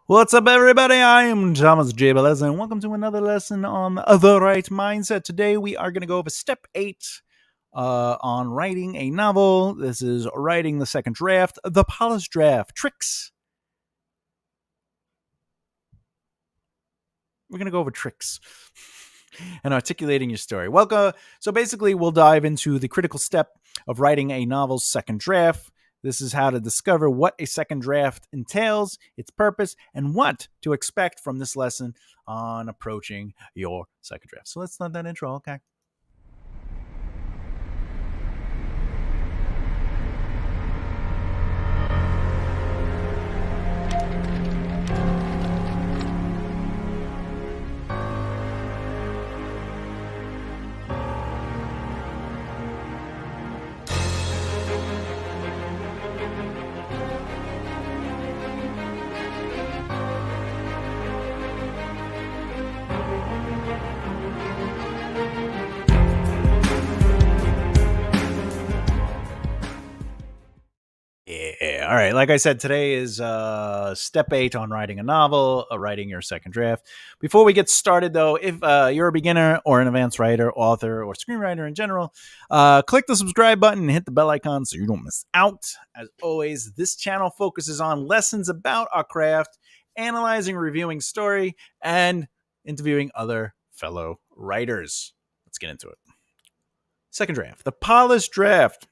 What's up, everybody? I am Thomas J. Bellezza, and welcome to another lesson on the right mindset. Today, we are going to go over step 8 on writing a novel. This is writing the second draft, the polished draft, tricks. We're going to go over tricks and articulating your story. Welcome. So basically, we'll dive into the critical step of writing a novel's second draft. This is how to discover what a second draft entails, its purpose, and what to expect from this lesson on approaching your second draft. So let's let that intro, okay? Yeah. All right. Like I said, today is step 8 on writing a novel, writing your second draft. Before we get started, though, if you're a beginner or an advanced writer, author, or screenwriter in general, click the subscribe button and hit the bell icon so you don't miss out. As always, this channel focuses on lessons about our craft, analyzing, reviewing story, and interviewing other fellow writers. Let's get into it. Second draft, the polished draft.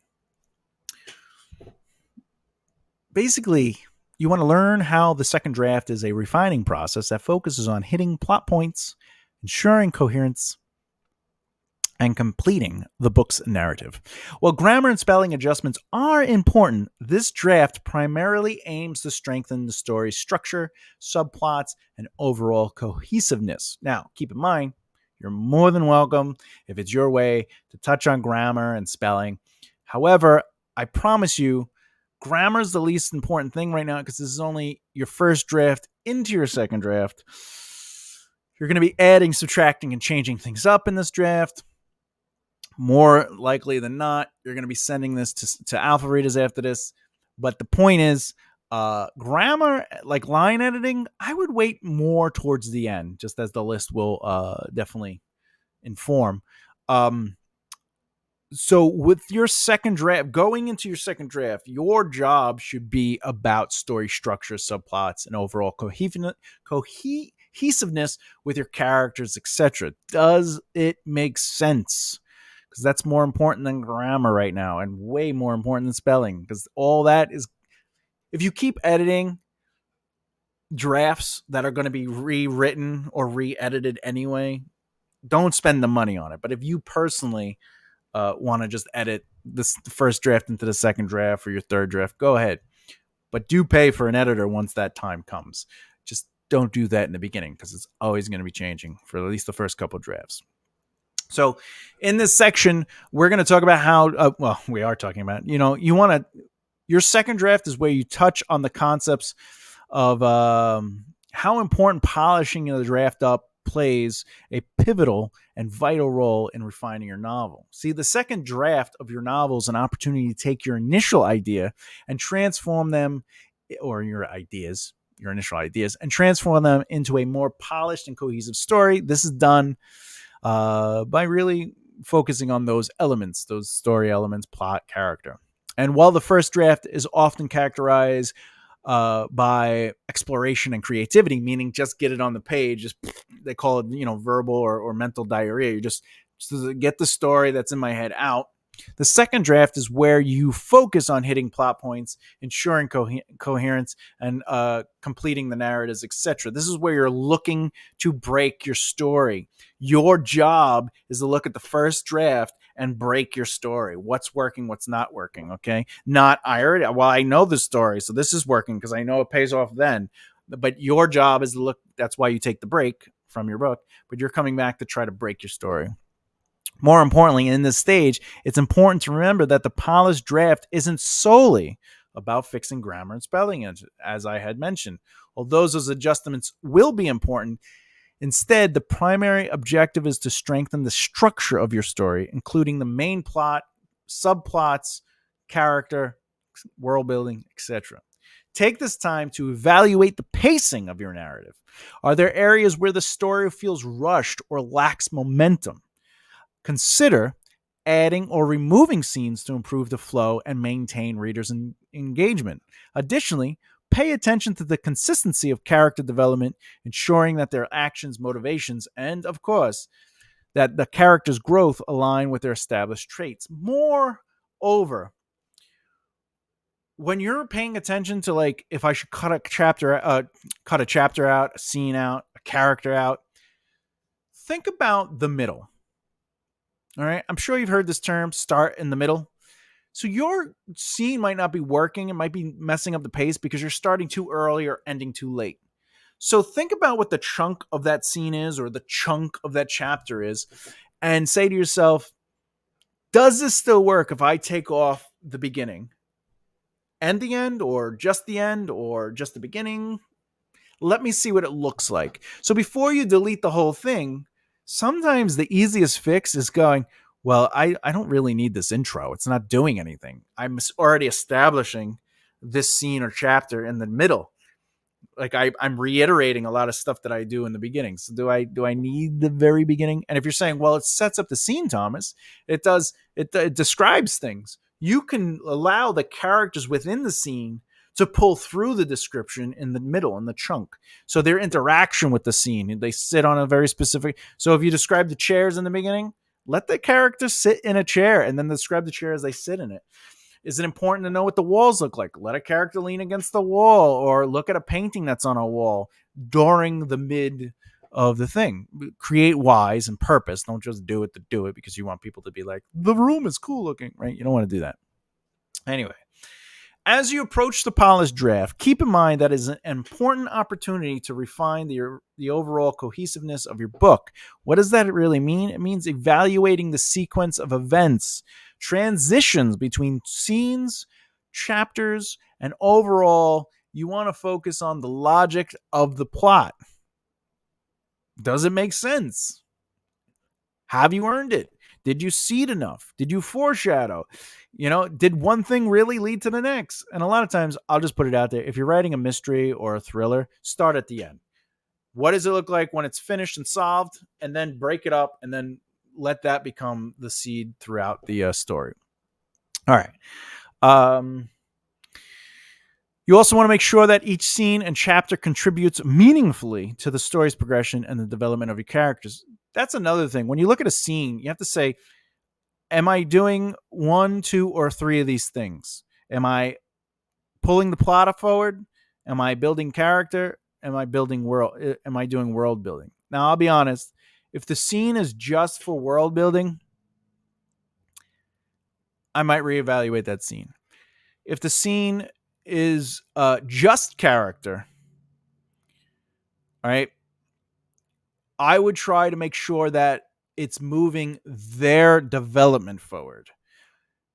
Basically, you want to learn how the second draft is a refining process that focuses on hitting plot points, ensuring coherence, and completing the book's narrative. While grammar and spelling adjustments are important, this draft primarily aims to strengthen the story's structure, subplots, and overall cohesiveness. Now, keep in mind, you're more than welcome, if it's your way, to touch on grammar and spelling. However, I promise you, grammar is the least important thing right now because this is only your first draft into your second draft. You're going to be adding, subtracting, and changing things up in this draft. More likely than not, you're going to be sending this to alpha readers after this. But the point is, grammar, like line editing, I would wait more towards the end, just as the list will definitely inform. So with your second draft, going into your second draft, your job should be about story structure, subplots, and overall cohesiveness with your characters, etc. Does it make sense? Because that's more important than grammar right now, and way more important than spelling. Because all that is, if you keep editing drafts that are going to be rewritten or re-edited anyway, don't spend the money on it. But if you personally want to just edit this first draft into the second draft or your third draft, go ahead. But do pay for an editor once that time comes. Just don't do that in the beginning because it's always going to be changing for at least the first couple drafts. So in this section, we're going to talk about how, we are talking about, you want to, your second draft is where you touch on the concepts of how important polishing the draft up plays a pivotal and vital role in refining your novel. See, the second draft of your novel is an opportunity to take your initial idea and transform them, or your initial ideas, and transform them into a more polished and cohesive story. This is done by really focusing on those elements, those story elements, plot, character. And while the first draft is often characterized by exploration and creativity, meaning just get it on the page, just they call it, verbal or mental diarrhea. You just get the story that's in my head out. The second draft is where you focus on hitting plot points, ensuring coherence, and completing the narratives, etc. This is where you're looking to break your story. Your job is to look at the first draft and break your story. What's working, what's not working, okay? Not, I know the story, so this is working because I know it pays off then. But your job is to look, that's why you take the break from your book, but you're coming back to try to break your story. More importantly, in this stage, it's important to remember that the polished draft isn't solely about fixing grammar and spelling, as I had mentioned. Although those adjustments will be important, instead, the primary objective is to strengthen the structure of your story, including the main plot, subplots, character, world building, etc. Take this time to evaluate the pacing of your narrative. Are there areas where the story feels rushed or lacks momentum? Consider adding or removing scenes to improve the flow and maintain readers' engagement. Additionally, pay attention to the consistency of character development, ensuring that their actions, motivations, and, of course, that the character's growth align with their established traits. Moreover, when you're paying attention to, like, if I should cut a chapter out, a scene out, a character out, think about the middle. All right. I'm sure you've heard this term, start in the middle. So your scene might not be working. It might be messing up the pace because you're starting too early or ending too late. So think about what the chunk of that scene is or the chunk of that chapter is and say to yourself, does this still work if I take off the beginning and the end, or just the end, or just the beginning? Let me see what it looks like. So before you delete the whole thing, sometimes the easiest fix is going, well, I don't really need this intro. It's not doing anything. I'm already establishing this scene or chapter in the middle. Like I'm reiterating a lot of stuff that I do in the beginning. So do I need the very beginning? And if you're saying, well, it sets up the scene, Thomas, it does. It describes things. You can allow the characters within the scene to pull through the description in the middle, in the chunk. So their interaction with the scene, they sit on a very specific. So if you describe the chairs in the beginning, let the characters sit in a chair and then describe the chair as they sit in it. Is it important to know what the walls look like? Let a character lean against the wall or look at a painting that's on a wall during the mid of the thing. Create whys and purpose. Don't just do it to do it because you want people to be like, the room is cool looking, right? You don't want to do that. Anyway, as you approach the polished draft, keep in mind that is an important opportunity to refine the overall cohesiveness of your book. What does that really mean? It means evaluating the sequence of events, transitions between scenes, chapters, and overall, you want to focus on the logic of the plot. Does it make sense? Have you earned it? Did you seed enough? Did you foreshadow? Did one thing really lead to the next? And a lot of times, I'll just put it out there. If you're writing a mystery or a thriller, start at the end. What does it look like when it's finished and solved? And then break it up and then let that become the seed throughout the story. All right. You also want to make sure that each scene and chapter contributes meaningfully to the story's progression and the development of your characters. That's another thing. When you look at a scene, you have to say, am I doing 1, 2, or 3 of these things? Am I pulling the plot forward? Am I building character? Am I building world? Am I doing world building? Now, I'll be honest. If the scene is just for world building, I might reevaluate that scene. If the scene is just character, all right, I would try to make sure that it's moving their development forward.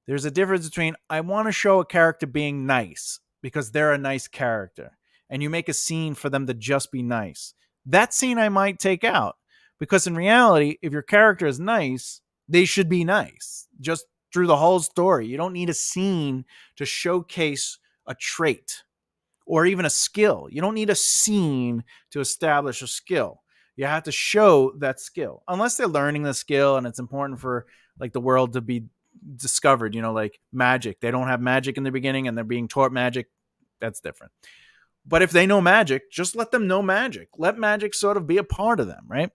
There's a difference between I want to show a character being nice because they're a nice character, and you make a scene for them to just be nice. That scene I might take out because in reality, if your character is nice, they should be nice just through the whole story. You don't need a scene to showcase a trait or even a skill. You don't need a scene to establish a skill. You have to show that skill unless they're learning the skill and it's important for like the world to be discovered, like magic. They don't have magic in the beginning and they're being taught magic. That's different. But if they know magic, just let them know magic. Let magic sort of be a part of them, right?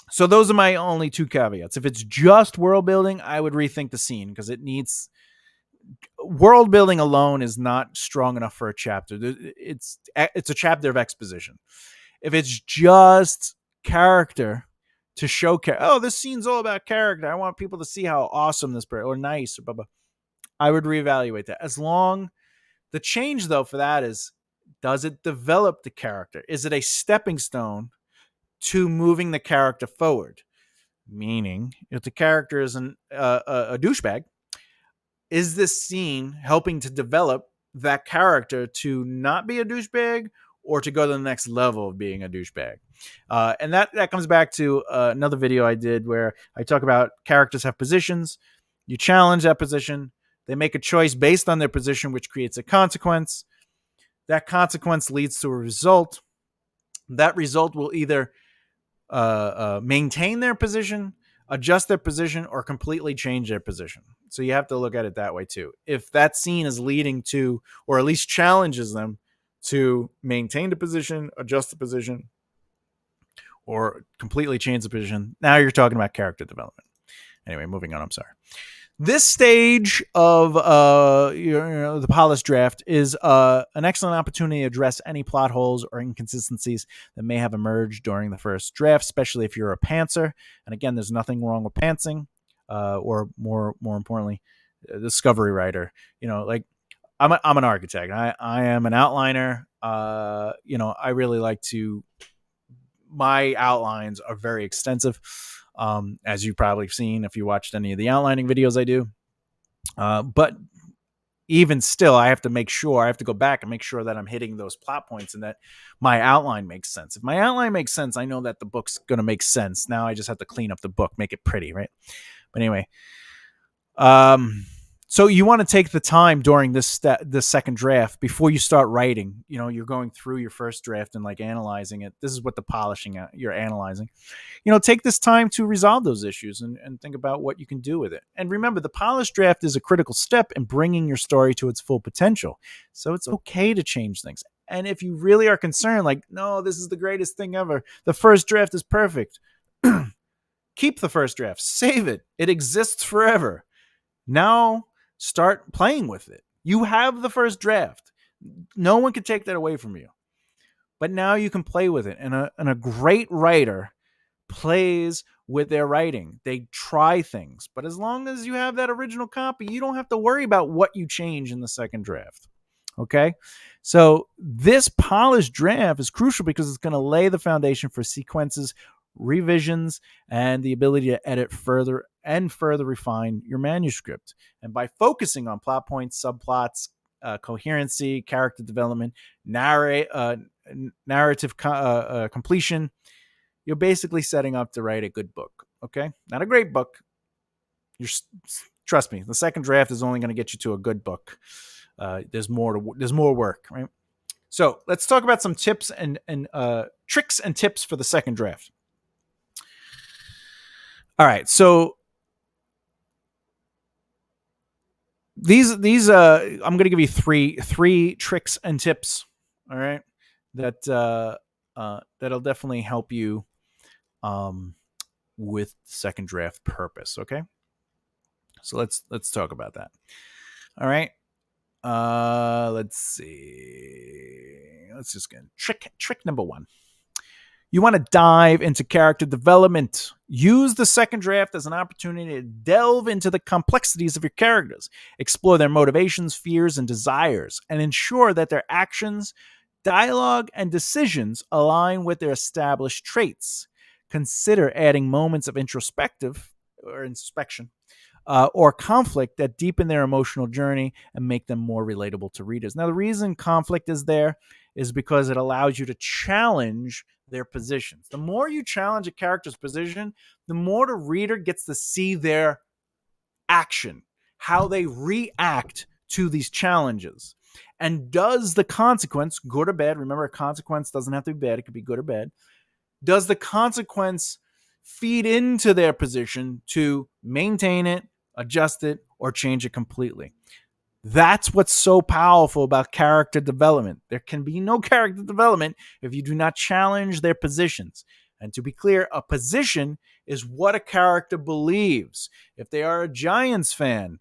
So those are my only 2 caveats. If it's just world building, I would rethink the scene because it needs world building alone is not strong enough for a chapter. It's a chapter of exposition. If it's just character to show, this scene's all about character. I want people to see how awesome this person or nice or blah, blah. I would reevaluate that. The change though for that is, does it develop the character? Is it a stepping stone to moving the character forward? Meaning, if the character is a douchebag, is this scene helping to develop that character to not be a douchebag or to go to the next level of being a douchebag? And that comes back to another video I did where I talk about characters have positions. You challenge that position. They make a choice based on their position, which creates a consequence. That consequence leads to a result. That result will either maintain their position, adjust their position, or completely change their position. So you have to look at it that way too. If that scene is leading to, or at least challenges them to maintain the position, adjust the position, or completely change the position, now you're talking about character development. Anyway, moving on. I'm sorry. This stage of the polished draft is an excellent opportunity to address any plot holes or inconsistencies that may have emerged during the first draft, especially if you're a pantser. And again, there's nothing wrong with pantsing, or more importantly, a discovery writer. Like I'm an architect. I am an outliner. I really like to. My outlines are very extensive. As you've probably seen if you watched any of the outlining videos I do. But even still, I have to go back and make sure that I'm hitting those plot points and that my outline makes sense. If my outline makes sense, I know that the book's going to make sense. Now I just have to clean up the book, make it pretty, right? But anyway, so you want to take the time during this second draft before you start writing. You're going through your first draft and like analyzing it. This is what the polishing you're analyzing. Take this time to resolve those issues and think about what you can do with it. And remember, the polished draft is a critical step in bringing your story to its full potential. So it's okay to change things. And if you really are concerned, like, no, this is the greatest thing ever, the first draft is perfect, keep the first draft, save it. It exists forever. Now start playing with it. You have the first draft. No one can take that away from you. But now you can play with it. And a great writer plays with their writing. They try things. But as long as you have that original copy, you don't have to worry about what you change in the second draft. Okay? So this polished draft is crucial because it's going to lay the foundation for sequences, revisions, and the ability to edit further and further refine your manuscript. And by focusing on plot points, subplots, coherency, character development, narrative completion, you're basically setting up to write a good book. Okay? Not a great book. Trust me, the second draft is only going to get you to a good book. There's more work, right? So let's talk about some tips and tricks and tips for the second draft. All right, so these I'm going to give you three tricks and tips. All right, that'll definitely help you with second draft purpose. Okay, so let's talk about that. All right, let's see. Let's just get trick number 1. You want to dive into character development. Use the second draft as an opportunity to delve into the complexities of your characters, explore their motivations, fears, and desires, and ensure that their actions, dialogue, and decisions align with their established traits. Consider adding moments of introspection or conflict that deepen their emotional journey and make them more relatable to readers. Now, the reason conflict is there is because it allows you to challenge their positions. The more you challenge a character's position, the more the reader gets to see their action, how they react to these challenges. And does the consequence, good or bad, remember a consequence doesn't have to be bad, it could be good or bad, does the consequence feed into their position to maintain it, adjust it, or change it completely? That's what's so powerful about character development. There can be no character development if you do not challenge their positions. And to be clear, a position is what a character believes. If they are a Giants fan,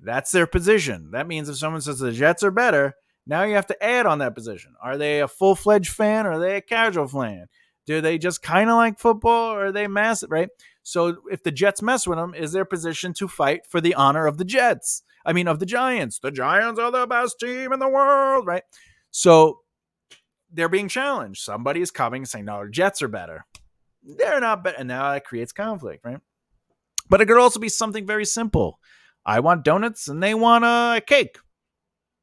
that's their position. That means if someone says the Jets are better, now you have to add on that position. Are they a full-fledged fan or are they a casual fan? Do they just kind of like football or are they massive, right? So if the Jets mess with them, is their position to fight for the honor of the Jets? I mean, of the Giants. The Giants are the best team in the world, right? So they're being challenged. Somebody is coming and saying, no, the Jets are better. They're not better. And now that creates conflict, right? But it could also be something very simple. I want donuts and they want a cake.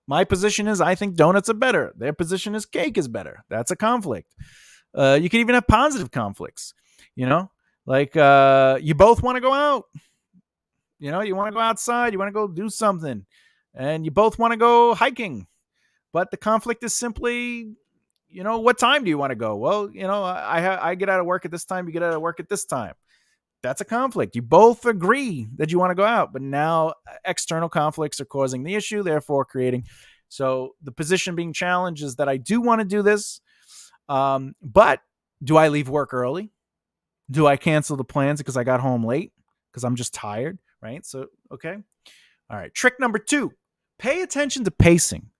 My position is I think donuts are better. Their position is cake is better. That's a conflict. You can even have positive conflicts, like you both want to go out. You want to go outside, you want to go do something, and you both want to go hiking. But the conflict is simply, what time do you want to go? Well, I get out of work at this time, you get out of work at this time. That's a conflict. You both agree that you want to go out, but now external conflicts are causing the issue, therefore creating. So the position being challenged is that I do want to do this, but do I leave work early? Do I cancel the plans because I got home late because I'm just tired, right? So, okay. All right. Trick number 2, pay attention to pacing.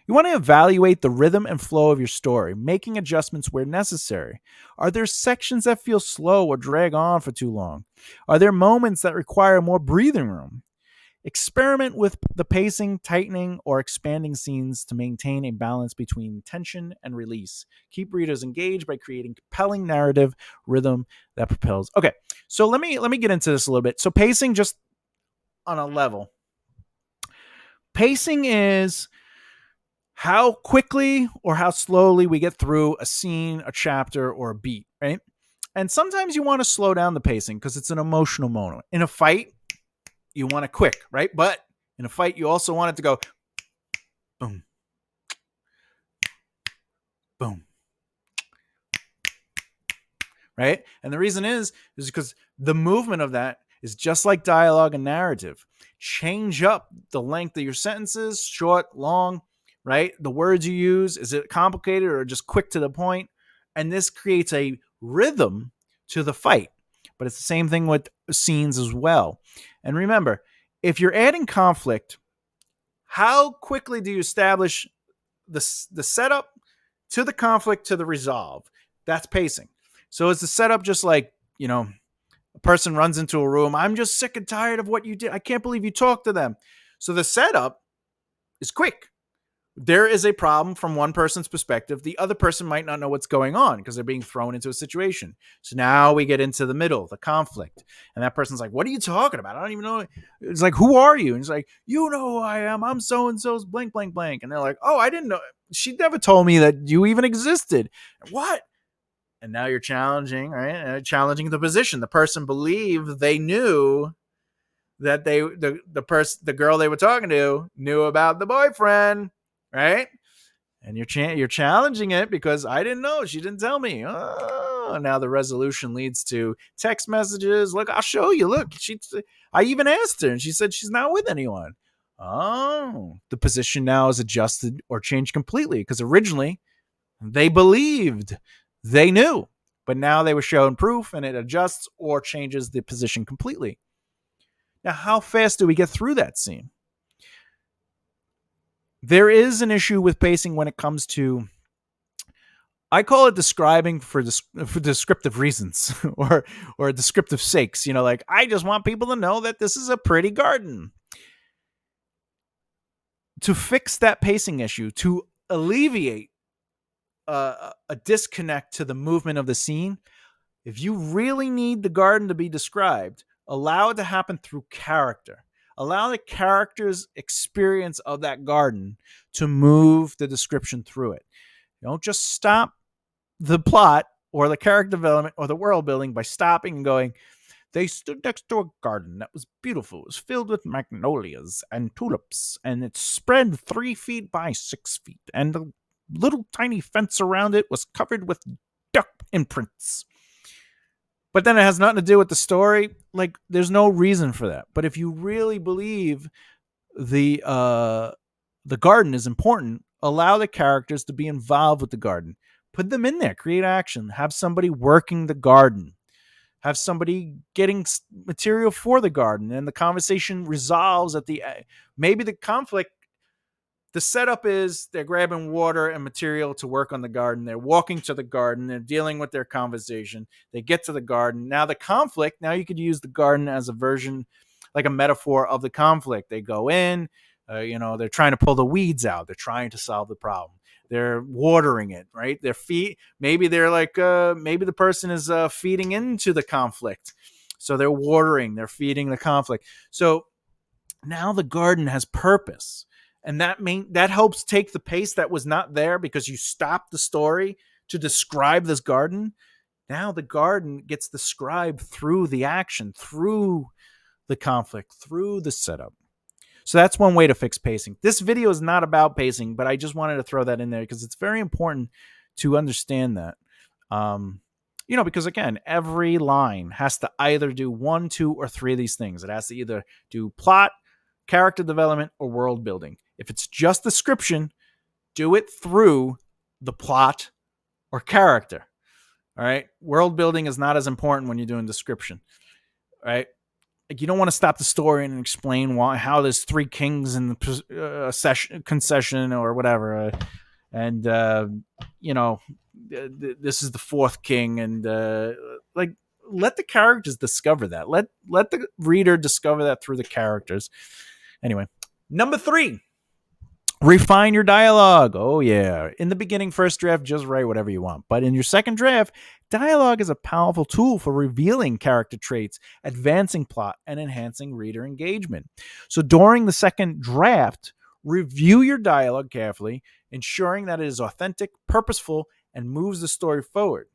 You want to evaluate the rhythm and flow of your story, making adjustments where necessary. Are there sections that feel slow or drag on for too long? Are there moments that require more breathing room? Experiment with the pacing, tightening, or expanding scenes to maintain a balance between tension and release. Keep readers engaged by creating compelling narrative rhythm that propels. Okay, so let me get into this a little bit. So pacing, just on a level. Pacing is how quickly or how slowly we get through a scene, a chapter, or a beat, right? And sometimes you want to slow down the pacing because it's an emotional moment. In a fight, you want it quick, right? But in a fight, you also want it to go boom, boom, right? And the reason is because the movement of that is just like dialogue and narrative. Change up the length of your sentences, short, long, right? The words you use, is it complicated or just quick to the point? And this creates a rhythm to the fight. But it's the same thing with scenes as well. And remember, if you're adding conflict, how quickly do you establish the setup to the conflict to the resolve? That's pacing. So is the setup just like, a person runs into a room, I'm just sick and tired of what you did. I can't believe you talked to them. So the setup is quick. There is a problem from one person's perspective. The other person might not know what's going on because they're being thrown into a situation. So now we get into the middle, the conflict. And that person's like, what are you talking about? I don't even know. It's like, who are you? And it's like, you know who I am. I'm so-and-so's blank, blank, blank. And they're like, oh, I didn't know. She never told me that you even existed. What? And now you're challenging, right? Challenging the position. The person believed they knew that the girl they were talking to knew about the boyfriend, right? And you're challenging it because I didn't know. She didn't tell me. Oh, now the resolution leads to text messages. Look, I'll show you. Look, I even asked her, and she said she's not with anyone. Oh, the position now is adjusted or changed completely because originally they believed they knew, but now they were shown proof, and it adjusts or changes the position completely. Now, how fast do we get through that scene? There is an issue with pacing when it comes to, I call it describing for descriptive reasons or descriptive sakes. Like, I just want people to know that this is a pretty garden. To fix that pacing issue, to alleviate a disconnect to the movement of the scene, if you really need the garden to be described, allow it to happen through character. Allow the character's experience of that garden to move the description through it. Don't just stop the plot or the character development or the world building by stopping and going, they stood next to a garden that was beautiful. It was filled with magnolias and tulips, and it spread 3 feet by 6 feet, and the little tiny fence around it was covered with duck imprints. But then it has nothing to do with the story. Like, there's no reason for that. But if you really believe the garden is important, allow the characters to be involved with the garden. Put them in there. Create action. Have somebody working the garden. Have somebody getting material for the garden. And the conversation resolves at the end. Maybe the conflict, the setup is they're grabbing water and material to work on the garden. They're walking to the garden. They're dealing with their conversation. They get to the garden. Now the conflict, now you could use the garden as a version, like a metaphor of the conflict. They go in, they're trying to pull the weeds out. They're trying to solve the problem. They're watering it, right? Their feet, maybe they're like, maybe the person is feeding into the conflict. So they're watering, they're feeding the conflict. So now the garden has purpose. And that helps take the pace that was not there because you stopped the story to describe this garden. Now the garden gets described through the action, through the conflict through the setup. So that's one way to fix pacing. This video is not about pacing, but I just wanted to throw that in there because it's very important to understand that. Because again, every line has to either do one, two, or three of these things. It has to either do plot, character development, or world building. If it's just description, do it through the plot or character. All right. World building is not as important when you're doing description. All right. Like, you don't want to stop the story and explain how there's three kings in the concession or whatever, and this is the fourth king, and let the characters discover that. Let the reader discover that through the characters. Anyway, number 3. Refine your dialogue. Oh, yeah. In the beginning, first draft, just write whatever you want. But in your second draft, dialogue is a powerful tool for revealing character traits, advancing plot, and enhancing reader engagement. So during the second draft, review your dialogue carefully, ensuring that it is authentic, purposeful, and moves the story forward.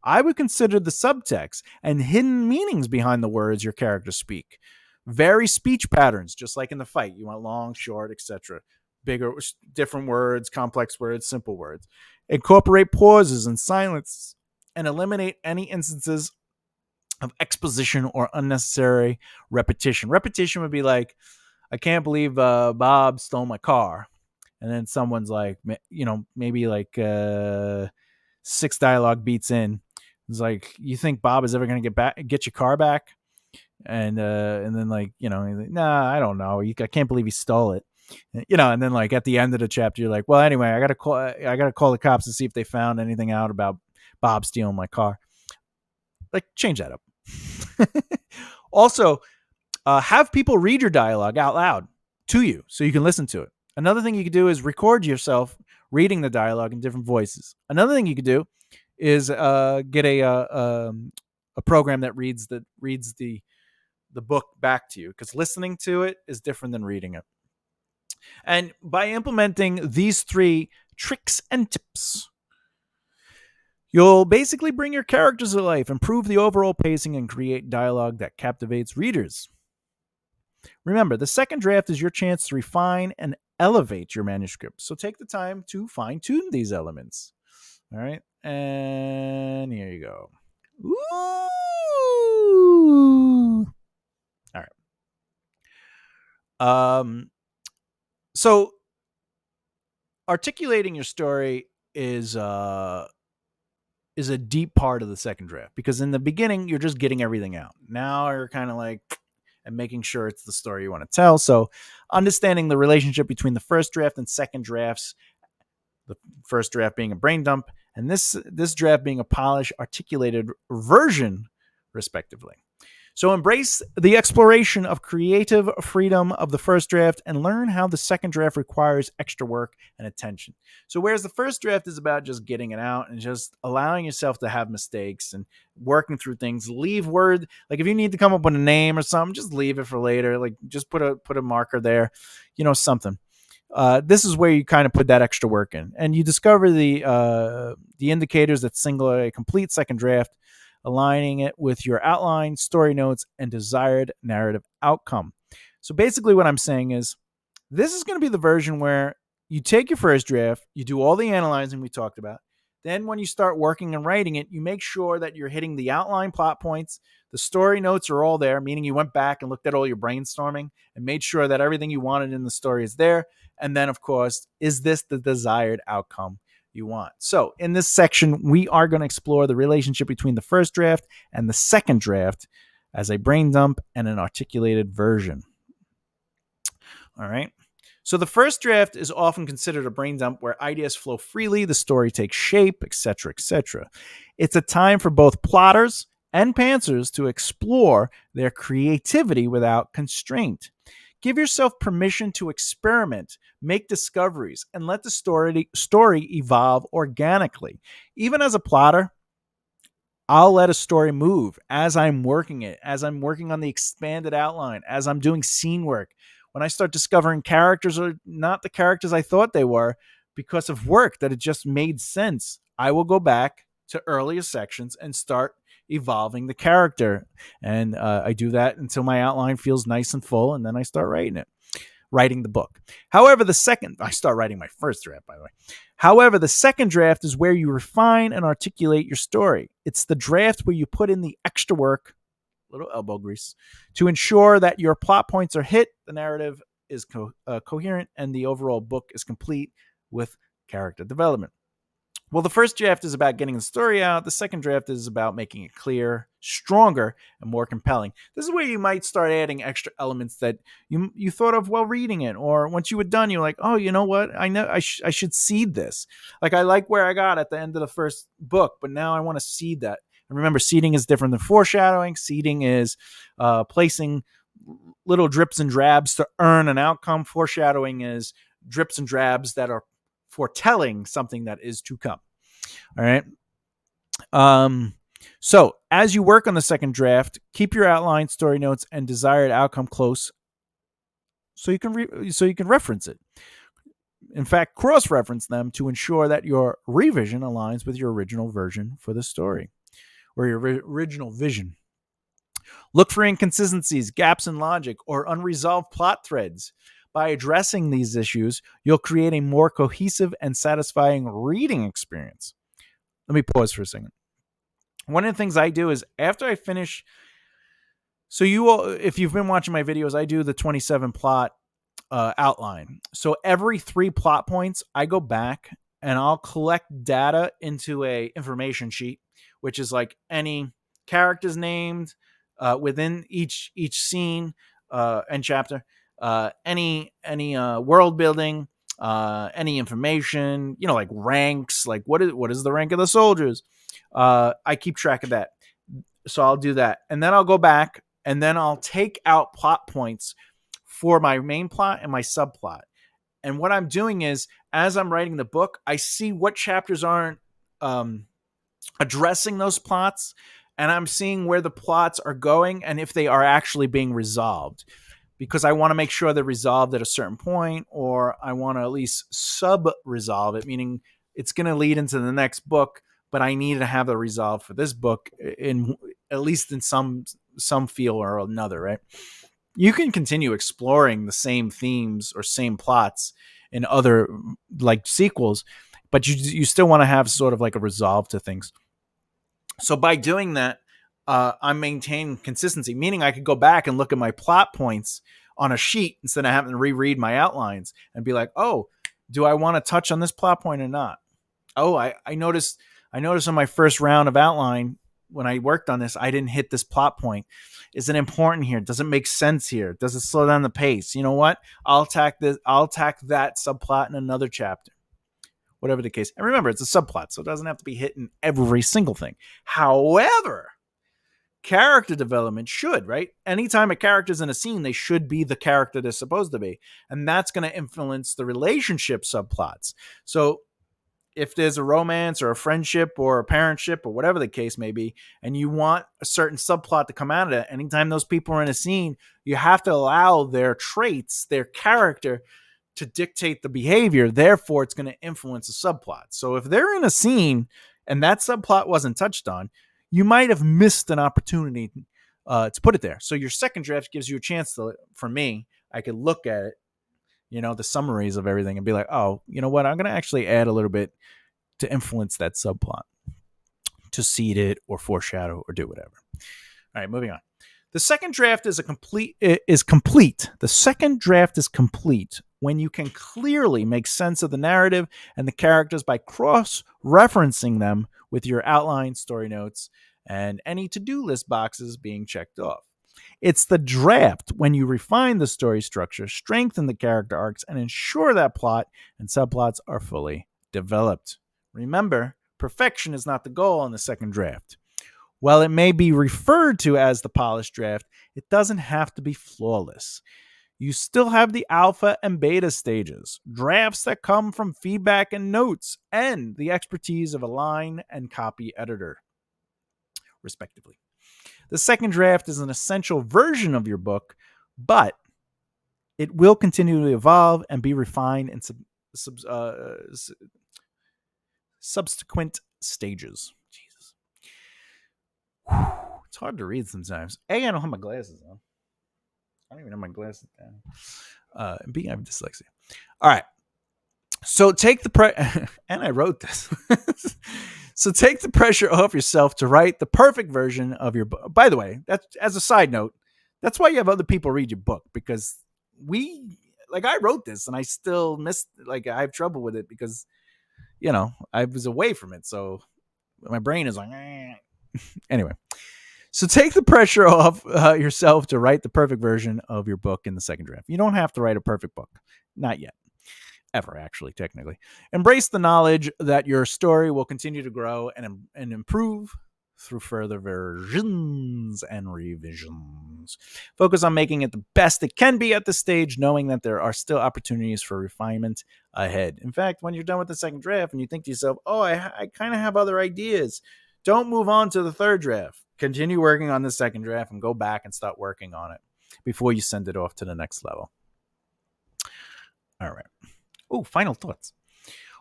I would consider the subtext and hidden meanings behind the words your characters speak. Vary speech patterns, just like in the fight. You want long, short, etc. Bigger, different words, complex words, simple words. Incorporate pauses and silence and eliminate any instances of exposition or unnecessary repetition. Repetition would be like, I can't believe Bob stole my car. And then someone's like, maybe like 6 dialogue beats in. It's like, you think Bob is ever going to get your car back? And then nah, I don't know. I can't believe he stole it. And then like at the end of the chapter, you're like, well, anyway, I gotta call the cops to see if they found anything out about Bob stealing my car. Like, change that up. Also, have people read your dialogue out loud to you so you can listen to it. Another thing you could do is record yourself reading the dialogue in different voices. Another thing you could do is get a program that reads the book back to you, because listening to it is different than reading it. And by implementing these 3 tricks and tips, you'll basically bring your characters to life, improve the overall pacing, and create dialogue that captivates readers. Remember, the second draft is your chance to refine and elevate your manuscript. So take the time to fine-tune these elements. All right. And here you go. Ooh. All right. So articulating your story is a deep part of the second draft, because in the beginning you're just getting everything out. Now you're kind of like and making sure it's the story you want to tell. So understanding the relationship between the first draft and second drafts, the first draft being a brain dump and this draft being a polished, articulated version, respectively. So embrace the exploration of creative freedom of the first draft and learn how the second draft requires extra work and attention. So whereas the first draft is about just getting it out and just allowing yourself to have mistakes and working through things, leave word. Like if you need to come up with a name or something, just leave it for later. Like just put a marker there, something. This is where you kind of put that extra work in, and you discover the indicators that signal a complete second draft, aligning it with your outline, story notes, and desired narrative outcome. So basically what I'm saying is this is going to be the version where you take your first draft, you do all the analyzing we talked about. Then when you start working and writing it, you make sure that you're hitting the outline plot points. The story notes are all there, meaning you went back and looked at all your brainstorming and made sure that everything you wanted in the story is there. And then, of course, is this the desired outcome you want? So in this section, we are going to explore the relationship between the first draft and the second draft as a brain dump and an articulated version. All right. So the first draft is often considered a brain dump where ideas flow freely, the story takes shape, etc., etc. It's a time for both plotters and pantsers to explore their creativity without constraint. Give yourself permission to experiment, make discoveries, and let the story evolve organically. Even as a plotter, I'll let a story move as I'm working it, as I'm working on the expanded outline, as I'm doing scene work. When I start discovering characters are not the characters I thought they were because of work that it just made sense, I will go back to earlier sections and start evolving the character. And I do that until my outline feels nice and full, and then I start writing the book. However, I start writing my first draft, by the way. However, the second draft is where you refine and articulate your story. It's the draft where you put in the extra work, little elbow grease, to ensure that your plot points are hit, the narrative is coherent, and the overall book is complete with character development. Well, the first draft is about getting the story out. The second draft is about making it clear, stronger, and more compelling. This is where you might start adding extra elements that you thought of while reading it, or once you were done, you're like, oh, you know what? I know I should seed this. Like I like where I got at the end of the first book, but now I want to seed that. And remember, seeding is different than foreshadowing. Seeding is placing little drips and drabs to earn an outcome. Foreshadowing is drips and drabs that are foretelling something that is to come. All right. So as you work on the second draft, keep your outline, story notes, and desired outcome close, so you can reference it. In fact, cross-reference them to ensure that your revision aligns with your original version for the story, or your original vision. Look for inconsistencies, gaps in logic, or unresolved plot threads. By addressing these issues, you'll create a more cohesive and satisfying reading experience. Let me pause for a second. One of the things I do is after I finish, so if you've been watching my videos, I do the 27 plot outline. So every 3 plot points, I go back and I'll collect data into a information sheet, which is like any characters named within each scene and chapter. Any world building, any information, like ranks, like what is the rank of the soldiers. I keep track of that. So I'll do that. And then I'll go back and then I'll take out plot points for my main plot and my subplot. And what I'm doing is, as I'm writing the book, I see what chapters aren't addressing those plots, and I'm seeing where the plots are going and if they are actually being resolved. Because I want to make sure they're resolved at a certain point, or I want to at least sub-resolve it, meaning it's going to lead into the next book, but I need to have the resolve for this book in at least in some feel or another, right? You can continue exploring the same themes or same plots in other like sequels, but you still want to have sort of like a resolve to things. So by doing that, I'm maintaining consistency, meaning I could go back and look at my plot points on a sheet instead of having to reread my outlines and be like, oh, do I want to touch on this plot point or not? Oh, I noticed on my first round of outline when I worked on this, I didn't hit this plot point. Is it important here? Does it make sense here? Does it slow down the pace? You know what? I'll attack that subplot in another chapter. Whatever the case. And remember, it's a subplot, so it doesn't have to be hitting every single thing. However, character development should, right? Anytime a character's in a scene, they should be the character they're supposed to be. And that's going to influence the relationship subplots. So if there's a romance or a friendship or a parentship or whatever the case may be, and you want a certain subplot to come out of it, anytime those people are in a scene, you have to allow their traits, their character to dictate the behavior. Therefore, it's going to influence a subplot. So if they're in a scene and that subplot wasn't touched on, you might have missed an opportunity to put it there. So your second draft gives you a chance to, for me, I could look at it, the summaries of everything and be like, oh, you know what? I'm going to actually add a little bit to influence that subplot, to seed it or foreshadow or do whatever. All right, moving on. The second draft is complete. The second draft is complete when you can clearly make sense of the narrative and the characters by cross-referencing them with your outline, story notes, and any to-do list boxes being checked off. It's the draft when you refine the story structure, strengthen the character arcs, and ensure that plot and subplots are fully developed. Remember, perfection is not the goal in the second draft. While it may be referred to as the polished draft, it doesn't have to be flawless. You still have the alpha and beta stages, drafts that come from feedback and notes, and the expertise of a line and copy editor, respectively. The second draft is an essential version of your book, but it will continue to evolve and be refined in subsequent stages. Jesus. It's hard to read sometimes. A, I don't have my glasses on. I don't even have my glasses down. B, I have dyslexia. All right. So take the and I wrote this. So take the pressure off yourself to write the perfect version of your book. By the way, that's as a side note, that's why you have other people read your book, because I wrote this and I still missed, I have trouble with it because, I was away from it. So my brain is like, anyway. So take the pressure off yourself to write the perfect version of your book in the second draft. You don't have to write a perfect book. Not yet. Ever, actually, technically. Embrace the knowledge that your story will continue to grow and improve through further versions and revisions. Focus on making it the best it can be at this stage, knowing that there are still opportunities for refinement ahead. In fact, when you're done with the second draft and you think to yourself, oh, I kind of have other ideas, don't move on to the third draft. Continue working on the second draft and go back and start working on it before you send it off to the next level. All right. Oh, final thoughts.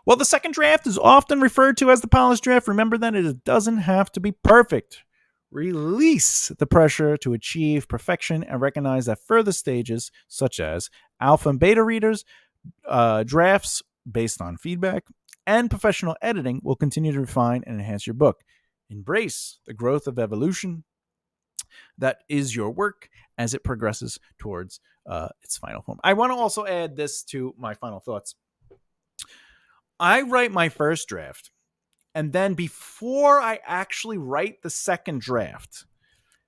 Well, the second draft is often referred to as the polished draft. Remember that it doesn't have to be perfect. Release the pressure to achieve perfection and recognize that further stages, such as alpha and beta readers, drafts based on feedback, and professional editing, will continue to refine and enhance your book. Embrace the growth of evolution that is your work as it progresses towards its final form. I want to also add this to my final thoughts. I write my first draft, and then before I actually write the second draft,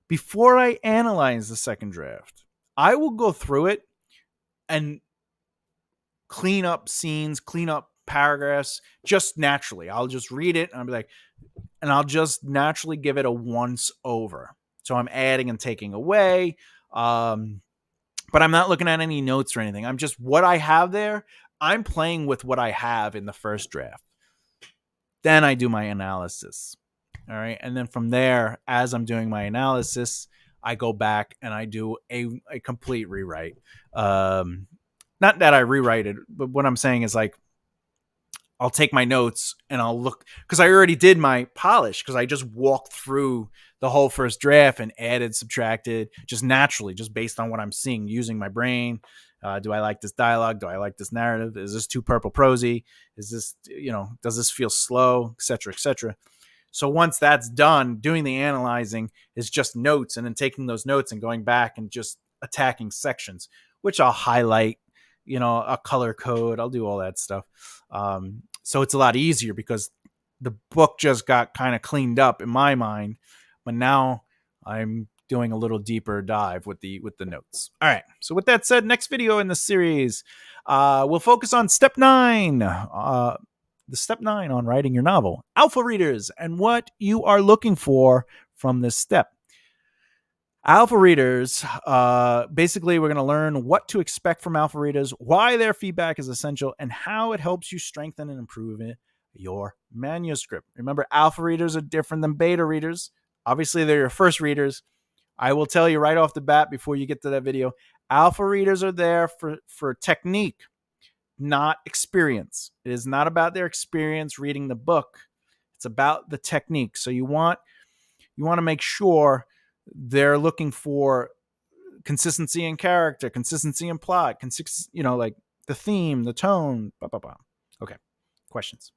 before I analyze the second draft, I will go through it and clean up scenes, clean up paragraphs just naturally. I'll just read it and I'll be like, and I'll just naturally give it a once over. So I'm adding and taking away. But I'm not looking at any notes or anything. I'm just what I have there. I'm playing with what I have in the first draft. Then I do my analysis. All right. And then from there, as I'm doing my analysis, I go back and I do a complete rewrite. Not that I rewrite it, but what I'm saying is I'll take my notes and I'll look, because I already did my polish, because I just walked through the whole first draft and added, subtracted, just naturally, just based on what I'm seeing, using my brain. Do I like this dialogue? Do I like this narrative? Is this too purple prosy? Is this, does this feel slow, et cetera, et cetera. So once that's done, doing the analyzing is just notes, and then taking those notes and going back and just attacking sections, which I'll highlight, a color code. I'll do all that stuff. So it's a lot easier because the book just got kind of cleaned up in my mind, but now I'm doing a little deeper dive with the notes. All right. So with that said, next video in the series, we'll focus on step 9, the step 9 on writing your novel, alpha readers, and what you are looking for from this step. Alpha readers, basically, we're going to learn what to expect from alpha readers, why their feedback is essential, and how it helps you strengthen and improve your manuscript. Remember, alpha readers are different than beta readers. Obviously, they're your first readers. I will tell you right off the bat before you get to that video, alpha readers are there for technique, not experience. It is not about their experience reading the book. It's about the technique. So you want to make sure they're looking for consistency in character, consistency in plot, like the theme, the tone, blah, blah, blah. Okay, questions.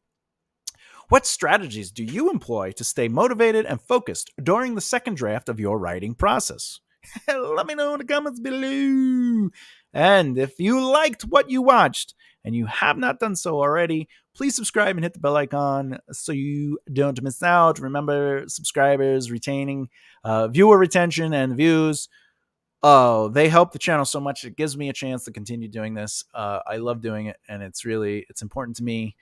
What strategies do you employ to stay motivated and focused during the second draft of your writing process? Let me know in the comments below. And if you liked what you watched and you have not done so already, please subscribe and hit the bell icon so you don't miss out. Remember, subscribers retaining viewer retention and views. Oh, they help the channel so much. It gives me a chance to continue doing this. I love doing it, and it's important to me.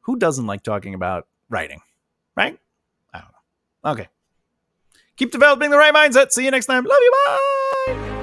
Who doesn't like talking about writing, right? I don't know. Okay. Keep developing the right mindset. See you next time. Love you. Bye.